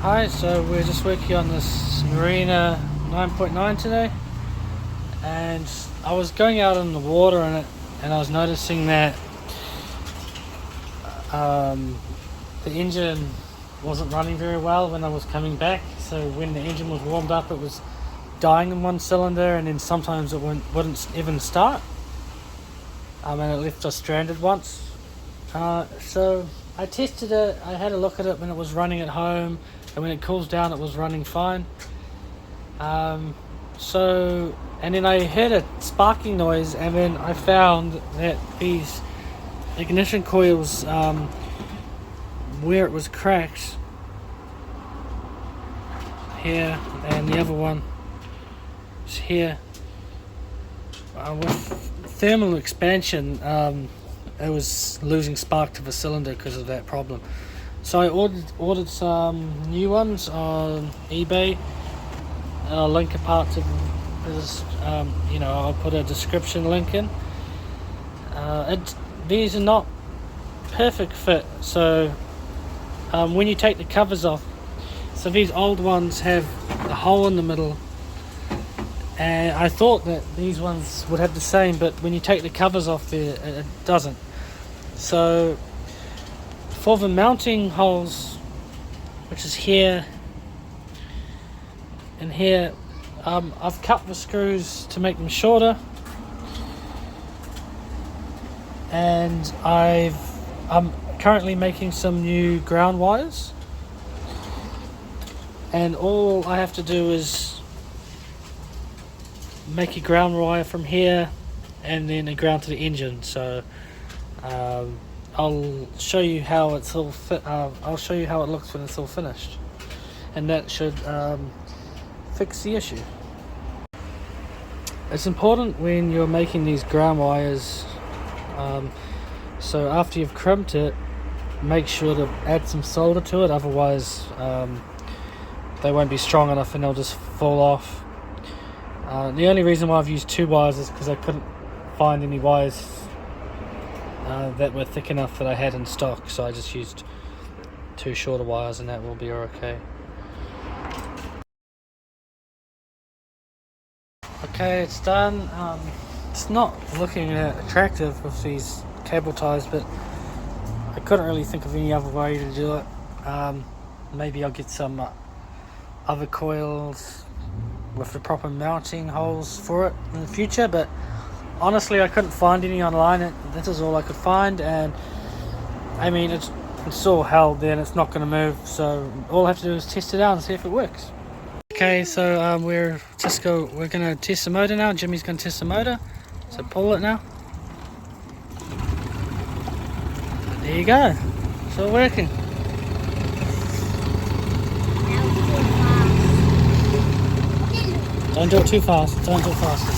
Hi, so we're just working on this Marina 9.9 today, and I was going out in the water in it, and I was noticing that the engine wasn't running very well when I was coming back. So when the engine was warmed up, it was dying in one cylinder, and then sometimes it wouldn't even start, and it left us stranded once. So I tested it, I had a look at it when it was running at home, and when it cools down it was running fine. And then I heard a sparking noise, and then I found that these ignition coils, where it was cracked here, and the other one is here, with thermal expansion, it was losing spark to the cylinder because of that problem. So I ordered some new ones on eBay. I'll link a part to this. I'll put a description link in. These are not perfect fit. So when you take the covers off, so these old ones have a hole in the middle, and I thought that these ones would have the same, but when you take the covers off there, it doesn't. So for the mounting holes, which is here and here, I've cut the screws to make them shorter, and I'm currently making some new ground wires, and all I have to do is make a ground wire from here and then a ground to the engine. So I'll show you how it's all I'll show you how it looks when it's all finished, and that should fix the issue. It's important when you're making these ground wires, so after you've crimped it, make sure to add some solder to it, otherwise they won't be strong enough and they'll just fall off. The only reason why I've used 2 wires is because I couldn't find any wires that were thick enough that I had in stock, so I just used 2 shorter wires, and that will be okay. Okay, it's done. It's not looking attractive with these cable ties, but I couldn't really think of any other way to do it. Maybe I'll get some other coils with the proper mounting holes for it in the future, but honestly I couldn't find any online. This is all I could find, and I mean it's all held there and it's not going to move, so all I have to do is test it out and see if it works. Okay, so we're going to test the motor now. Jimmy's going to test the motor, so pull it now. There you go, it's all working. Don't do it too fast. Don't do it fast.